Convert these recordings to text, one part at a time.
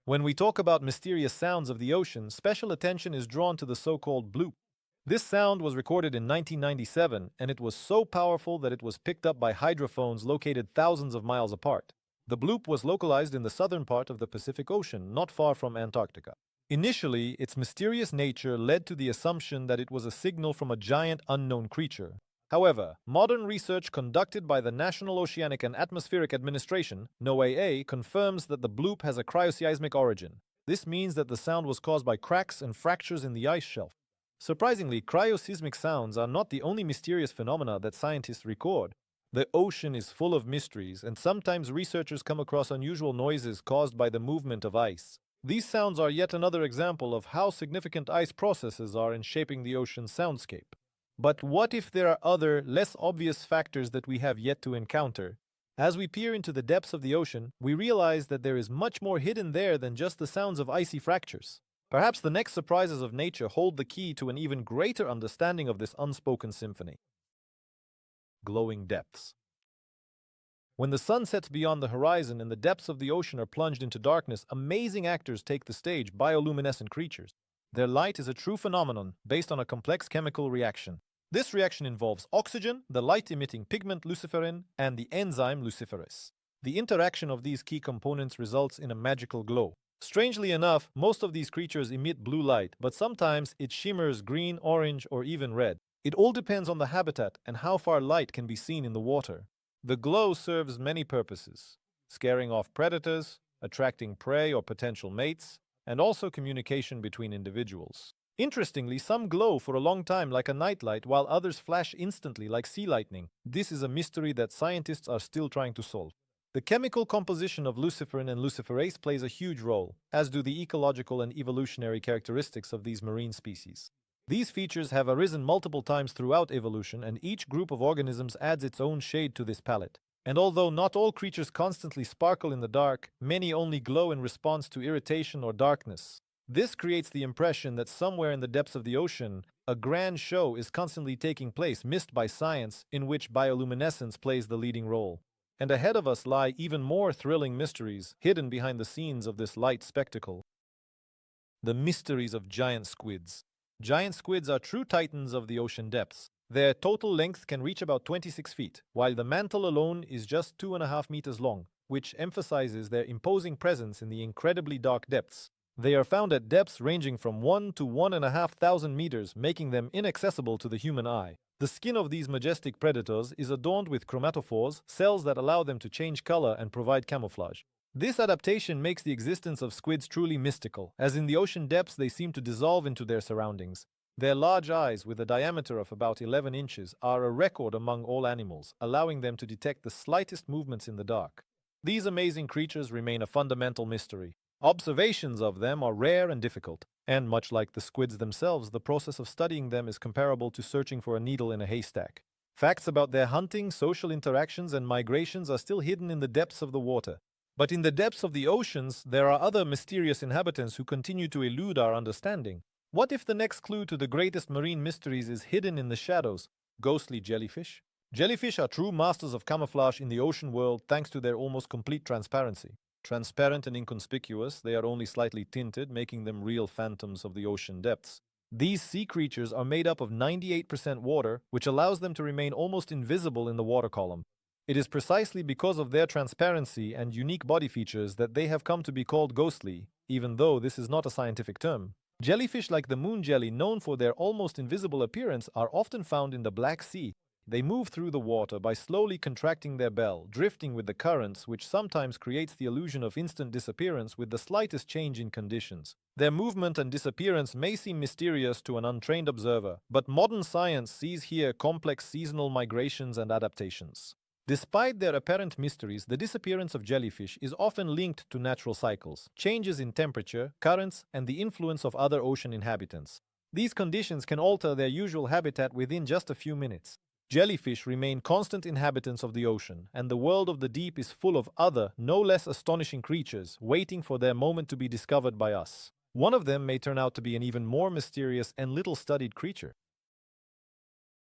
When we talk about mysterious sounds of the ocean, special attention is drawn to the so-called bloop. This sound was recorded in 1997, and it was so powerful that it was picked up by hydrophones located thousands of miles apart. The bloop was localized in the southern part of the Pacific Ocean, not far from Antarctica. Initially, its mysterious nature led to the assumption that it was a signal from a giant unknown creature. However, modern research conducted by the National Oceanic and Atmospheric Administration, NOAA, confirms that the bloop has a cryoseismic origin. This means that the sound was caused by cracks and fractures in the ice shelf. Surprisingly, cryoseismic sounds are not the only mysterious phenomena that scientists record. The ocean is full of mysteries, and sometimes researchers come across unusual noises caused by the movement of ice. These sounds are yet another example of how significant ice processes are in shaping the ocean's soundscape. But what if there are other, less obvious factors that we have yet to encounter? As we peer into the depths of the ocean, we realize that there is much more hidden there than just the sounds of icy fractures. Perhaps the next surprises of nature hold the key to an even greater understanding of this unspoken symphony. Glowing depths. When the sun sets beyond the horizon and the depths of the ocean are plunged into darkness, amazing actors take the stage, bioluminescent creatures. Their light is a true phenomenon based on a complex chemical reaction. This reaction involves oxygen, the light-emitting pigment luciferin, and the enzyme luciferase. The interaction of these key components results in a magical glow. Strangely enough, most of these creatures emit blue light, but sometimes it shimmers green, orange, or even red. It all depends on the habitat and how far light can be seen in the water. The glow serves many purposes: scaring off predators, attracting prey or potential mates, and also communication between individuals. Interestingly, some glow for a long time like a nightlight, while others flash instantly like sea lightning. This is a mystery that scientists are still trying to solve. The chemical composition of luciferin and luciferase plays a huge role, as do the ecological and evolutionary characteristics of these marine species. These features have arisen multiple times throughout evolution, and each group of organisms adds its own shade to this palette. And although not all creatures constantly sparkle in the dark, many only glow in response to irritation or darkness. This creates the impression that somewhere in the depths of the ocean, a grand show is constantly taking place, missed by science, in which bioluminescence plays the leading role. And ahead of us lie even more thrilling mysteries hidden behind the scenes of this light spectacle. The mysteries of giant squids. Giant squids are true titans of the ocean depths. Their total length can reach about 26 feet, while the mantle alone is just 2.5 meters long, which emphasizes their imposing presence in the incredibly dark depths. They are found at depths ranging from 1 to 1,500 meters, making them inaccessible to the human eye. The skin of these majestic predators is adorned with chromatophores, cells that allow them to change color and provide camouflage. This adaptation makes the existence of squids truly mystical, as in the ocean depths they seem to dissolve into their surroundings. Their large eyes, with a diameter of about 11 inches, are a record among all animals, allowing them to detect the slightest movements in the dark. These amazing creatures remain a fundamental mystery. Observations of them are rare and difficult, and much like the squids themselves, the process of studying them is comparable to searching for a needle in a haystack. Facts about their hunting, social interactions, and migrations are still hidden in the depths of the water. But in the depths of the oceans, there are other mysterious inhabitants who continue to elude our understanding. What if the next clue to the greatest marine mysteries is hidden in the shadows? Ghostly jellyfish? Jellyfish are true masters of camouflage in the ocean world thanks to their almost complete transparency. Transparent and inconspicuous, they are only slightly tinted, making them real phantoms of the ocean depths. These sea creatures are made up of 98% water, which allows them to remain almost invisible in the water column. It is precisely because of their transparency and unique body features that they have come to be called ghostly, even though this is not a scientific term. Jellyfish like the moon jelly, known for their almost invisible appearance, are often found in the Black Sea. They move through the water by slowly contracting their bell, drifting with the currents, which sometimes creates the illusion of instant disappearance with the slightest change in conditions. Their movement and disappearance may seem mysterious to an untrained observer, but modern science sees here complex seasonal migrations and adaptations. Despite their apparent mysteries, the disappearance of jellyfish is often linked to natural cycles, changes in temperature, currents, and the influence of other ocean inhabitants. These conditions can alter their usual habitat within just a few minutes. Jellyfish remain constant inhabitants of the ocean, and the world of the deep is full of other, no less astonishing creatures, waiting for their moment to be discovered by us. One of them may turn out to be an even more mysterious and little-studied creature.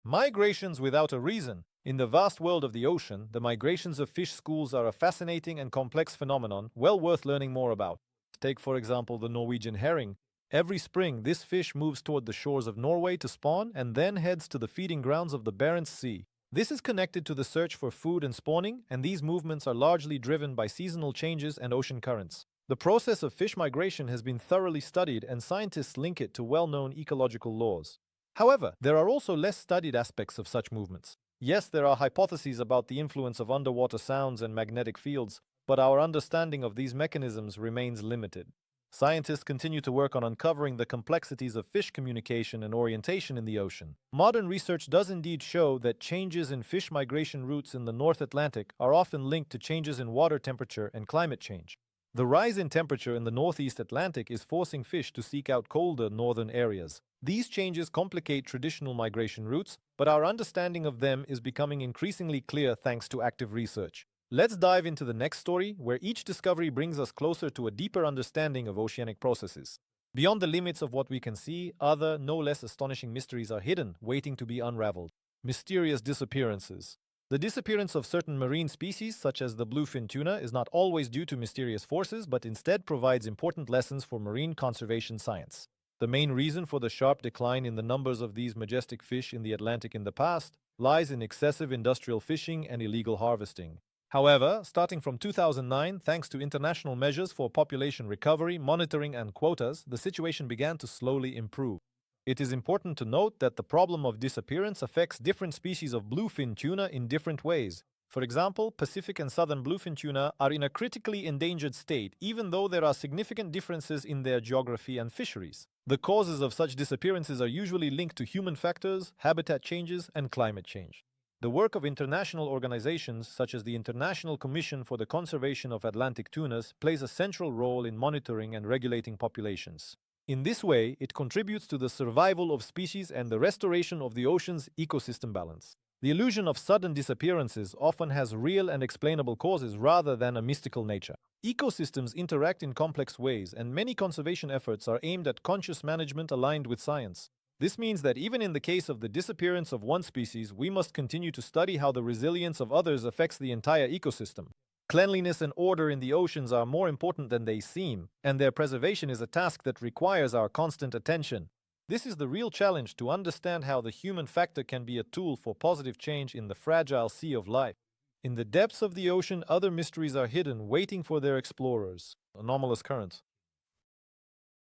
Migrations without a reason. In the vast world of the ocean, the migrations of fish schools are a fascinating and complex phenomenon, well worth learning more about. Take, for example, the Norwegian herring. Every spring, this fish moves toward the shores of Norway to spawn and then heads to the feeding grounds of the Barents Sea. This is connected to the search for food and spawning, and these movements are largely driven by seasonal changes and ocean currents. The process of fish migration has been thoroughly studied, and scientists link it to well-known ecological laws. However, there are also less studied aspects of such movements. Yes, there are hypotheses about the influence of underwater sounds and magnetic fields, but our understanding of these mechanisms remains limited. Scientists continue to work on uncovering the complexities of fish communication and orientation in the ocean. Modern research does indeed show that changes in fish migration routes in the North Atlantic are often linked to changes in water temperature and climate change. The rise in temperature in the Northeast Atlantic is forcing fish to seek out colder northern areas. These changes complicate traditional migration routes, but our understanding of them is becoming increasingly clear thanks to active research. Let's dive into the next story, where each discovery brings us closer to a deeper understanding of oceanic processes. Beyond the limits of what we can see, other, no less astonishing mysteries are hidden, waiting to be unraveled. Mysterious disappearances. The disappearance of certain marine species, such as the bluefin tuna, is not always due to mysterious forces, but instead provides important lessons for marine conservation science. The main reason for the sharp decline in the numbers of these majestic fish in the Atlantic in the past lies in excessive industrial fishing and illegal harvesting. However, starting from 2009, thanks to international measures for population recovery, monitoring, and quotas, the situation began to slowly improve. It is important to note that the problem of disappearance affects different species of bluefin tuna in different ways. For example, Pacific and southern bluefin tuna are in a critically endangered state, even though there are significant differences in their geography and fisheries. The causes of such disappearances are usually linked to human factors, habitat changes, and climate change. The work of international organizations such as the International Commission for the Conservation of Atlantic Tunas plays a central role in monitoring and regulating populations. In this way, it contributes to the survival of species and the restoration of the ocean's ecosystem balance. The illusion of sudden disappearances often has real and explainable causes rather than a mystical nature. Ecosystems interact in complex ways, and many conservation efforts are aimed at conscious management aligned with science. This means that even in the case of the disappearance of one species, we must continue to study how the resilience of others affects the entire ecosystem. Cleanliness and order in the oceans are more important than they seem, and their preservation is a task that requires our constant attention. This is the real challenge, to understand how the human factor can be a tool for positive change in the fragile sea of life. In the depths of the ocean, other mysteries are hidden, waiting for their explorers. Anomalous currents.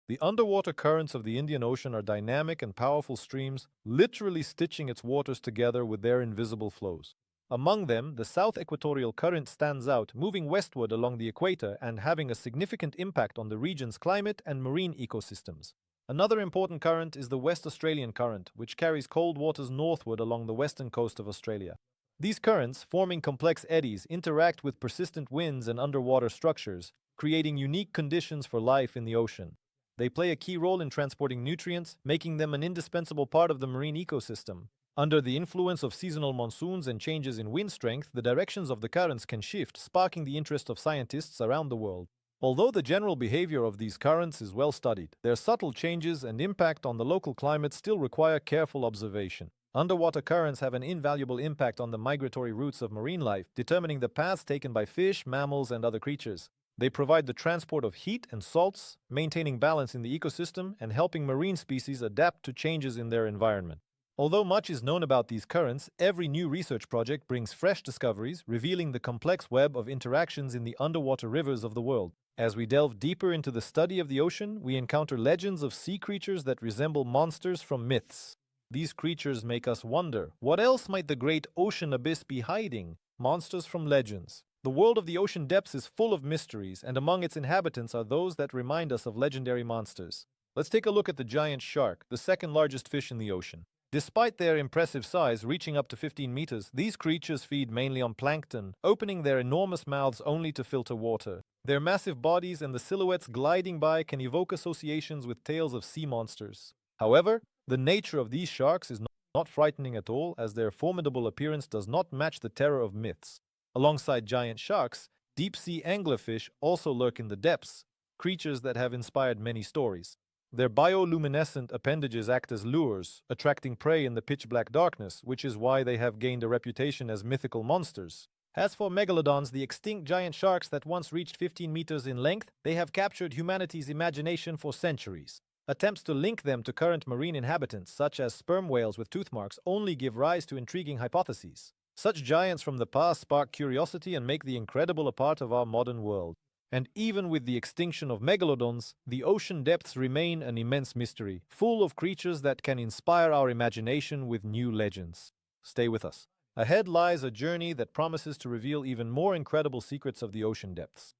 The underwater currents of the Indian Ocean are dynamic and powerful streams, literally stitching its waters together with their invisible flows. Among them, the South Equatorial Current stands out, moving westward along the equator and having a significant impact on the region's climate and marine ecosystems. Another important current is the West Australian Current, which carries cold waters northward along the western coast of Australia. These currents, forming complex eddies, interact with persistent winds and underwater structures, creating unique conditions for life in the ocean. They play a key role in transporting nutrients, making them an indispensable part of the marine ecosystem. Under the influence of seasonal monsoons and changes in wind strength, the directions of the currents can shift, sparking the interest of scientists around the world. Although the general behavior of these currents is well studied, their subtle changes and impact on the local climate still require careful observation. Underwater currents have an invaluable impact on the migratory routes of marine life, determining the paths taken by fish, mammals, and other creatures. They provide the transport of heat and salts, maintaining balance in the ecosystem and helping marine species adapt to changes in their environment. Although much is known about these currents, every new research project brings fresh discoveries, revealing the complex web of interactions in the underwater rivers of the world. As we delve deeper into the study of the ocean, we encounter legends of sea creatures that resemble monsters from myths. These creatures make us wonder, what else might the great ocean abyss be hiding? Monsters from legends. The world of the ocean depths is full of mysteries, and among its inhabitants are those that remind us of legendary monsters. Let's take a look at the giant shark, the second largest fish in the ocean. Despite their impressive size, reaching up to 15 meters, these creatures feed mainly on plankton, opening their enormous mouths only to filter water. Their massive bodies and the silhouettes gliding by can evoke associations with tales of sea monsters. However, the nature of these sharks is not frightening at all, as their formidable appearance does not match the terror of myths. Alongside giant sharks, deep-sea anglerfish also lurk in the depths, creatures that have inspired many stories. Their bioluminescent appendages act as lures, attracting prey in the pitch-black darkness, which is why they have gained a reputation as mythical monsters. As for megalodons, the extinct giant sharks that once reached 15 meters in length, they have captured humanity's imagination for centuries. Attempts to link them to current marine inhabitants, such as sperm whales with tooth marks, only give rise to intriguing hypotheses. Such giants from the past spark curiosity and make the incredible a part of our modern world. And even with the extinction of megalodons, the ocean depths remain an immense mystery, full of creatures that can inspire our imagination with new legends. Stay with us. Ahead lies a journey that promises to reveal even more incredible secrets of the ocean depths.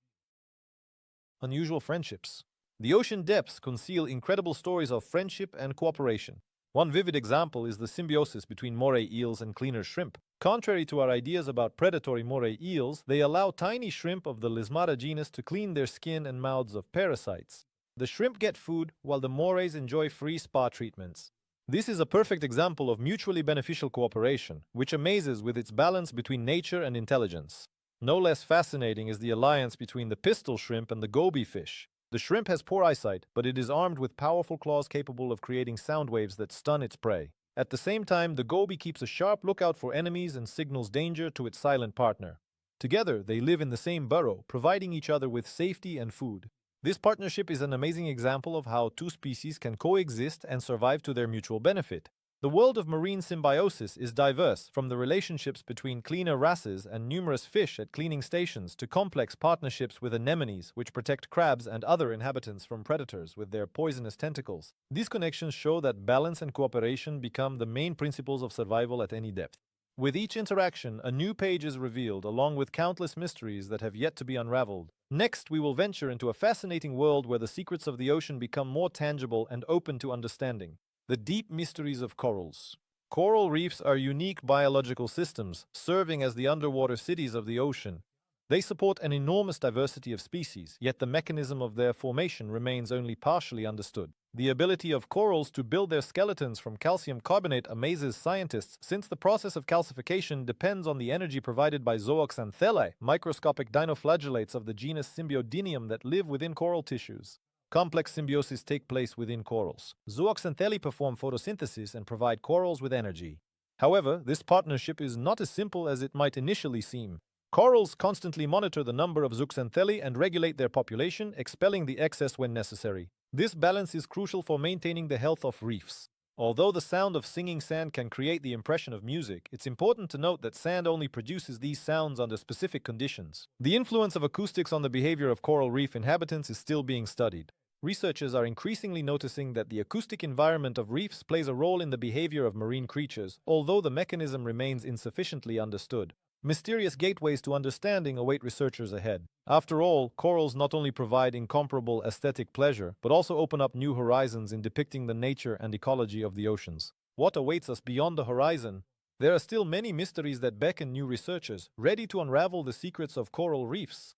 Unusual friendships. The ocean depths conceal incredible stories of friendship and cooperation. One vivid example is the symbiosis between moray eels and cleaner shrimp. Contrary to our ideas about predatory moray eels, they allow tiny shrimp of the Lismata genus to clean their skin and mouths of parasites. The shrimp get food, while the morays enjoy free spa treatments. This is a perfect example of mutually beneficial cooperation, which amazes with its balance between nature and intelligence. No less fascinating is the alliance between the pistol shrimp and the goby fish. The shrimp has poor eyesight, but it is armed with powerful claws capable of creating sound waves that stun its prey. At the same time, the goby keeps a sharp lookout for enemies and signals danger to its silent partner. Together, they live in the same burrow, providing each other with safety and food. This partnership is an amazing example of how two species can coexist and survive to their mutual benefit. The world of marine symbiosis is diverse, from the relationships between cleaner wrasses and numerous fish at cleaning stations to complex partnerships with anemones, which protect crabs and other inhabitants from predators with their poisonous tentacles. These connections show that balance and cooperation become the main principles of survival at any depth. With each interaction, a new page is revealed, along with countless mysteries that have yet to be unraveled. Next, we will venture into a fascinating world where the secrets of the ocean become more tangible and open to understanding. The deep mysteries of corals. Coral reefs are unique biological systems, serving as the underwater cities of the ocean. They support an enormous diversity of species, yet the mechanism of their formation remains only partially understood. The ability of corals to build their skeletons from calcium carbonate amazes scientists, since the process of calcification depends on the energy provided by zooxanthellae, microscopic dinoflagellates of the genus Symbiodinium that live within coral tissues. Complex symbiosis take place within corals. Zooxanthellae perform photosynthesis and provide corals with energy. However, this partnership is not as simple as it might initially seem. Corals constantly monitor the number of zooxanthellae and regulate their population, expelling the excess when necessary. This balance is crucial for maintaining the health of reefs. Although the sound of singing sand can create the impression of music, it's important to note that sand only produces these sounds under specific conditions. The influence of acoustics on the behavior of coral reef inhabitants is still being studied. Researchers are increasingly noticing that the acoustic environment of reefs plays a role in the behavior of marine creatures, although the mechanism remains insufficiently understood. Mysterious gateways to understanding await researchers ahead. After all, corals not only provide incomparable aesthetic pleasure, but also open up new horizons in depicting the nature and ecology of the oceans. What awaits us beyond the horizon? There are still many mysteries that beckon new researchers, ready to unravel the secrets of coral reefs.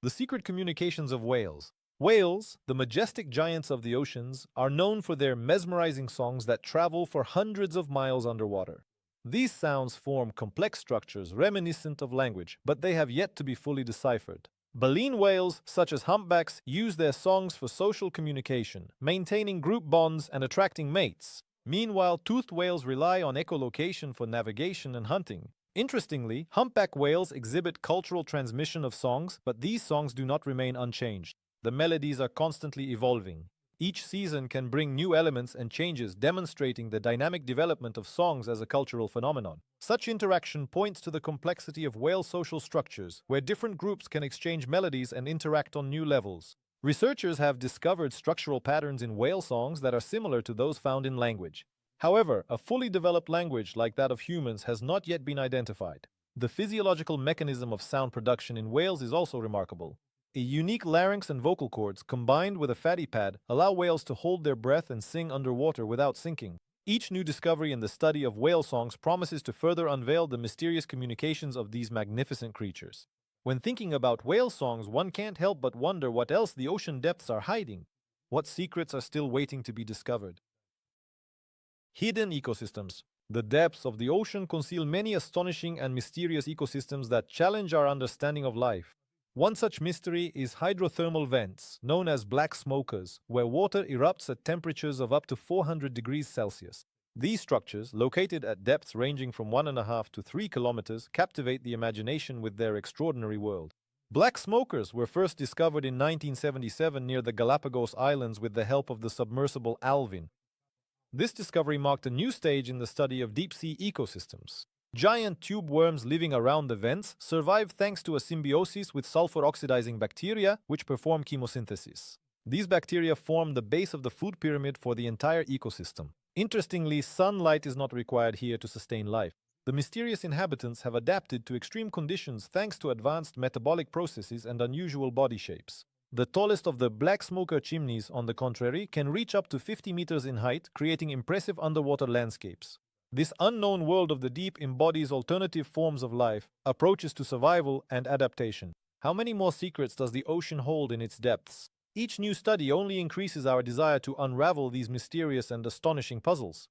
The secret communications of whales. Whales, the majestic giants of the oceans, are known for their mesmerizing songs that travel for hundreds of miles underwater. These sounds form complex structures reminiscent of language, but they have yet to be fully deciphered. Baleen whales, such as humpbacks, use their songs for social communication, maintaining group bonds and attracting mates. Meanwhile, toothed whales rely on echolocation for navigation and hunting. Interestingly, humpback whales exhibit cultural transmission of songs, but these songs do not remain unchanged. The melodies are constantly evolving. Each season can bring new elements and changes, demonstrating the dynamic development of songs as a cultural phenomenon. Such interaction points to the complexity of whale social structures, where different groups can exchange melodies and interact on new levels. Researchers have discovered structural patterns in whale songs that are similar to those found in language. However, a fully developed language like that of humans has not yet been identified. The physiological mechanism of sound production in whales is also remarkable. A unique larynx and vocal cords, combined with a fatty pad, allow whales to hold their breath and sing underwater without sinking. Each new discovery in the study of whale songs promises to further unveil the mysterious communications of these magnificent creatures. When thinking about whale songs, one can't help but wonder what else the ocean depths are hiding. What secrets are still waiting to be discovered? Hidden ecosystems. The depths of the ocean conceal many astonishing and mysterious ecosystems that challenge our understanding of life. One such mystery is hydrothermal vents, known as black smokers, where water erupts at temperatures of up to 400 degrees Celsius. These structures, located at depths ranging from 1.5 to 3 kilometers, captivate the imagination with their extraordinary world. Black smokers were first discovered in 1977 near the Galapagos Islands with the help of the submersible Alvin. This discovery marked a new stage in the study of deep-sea ecosystems. Giant tube worms living around the vents survive thanks to a symbiosis with sulfur-oxidizing bacteria which perform chemosynthesis. These bacteria form the base of the food pyramid for the entire ecosystem. Interestingly, sunlight is not required here to sustain life. The mysterious inhabitants have adapted to extreme conditions thanks to advanced metabolic processes and unusual body shapes. The tallest of the black smoker chimneys, on the contrary, can reach up to 50 meters in height, creating impressive underwater landscapes. This unknown world of the deep embodies alternative forms of life, approaches to survival and adaptation. How many more secrets does the ocean hold in its depths? Each new study only increases our desire to unravel these mysterious and astonishing puzzles.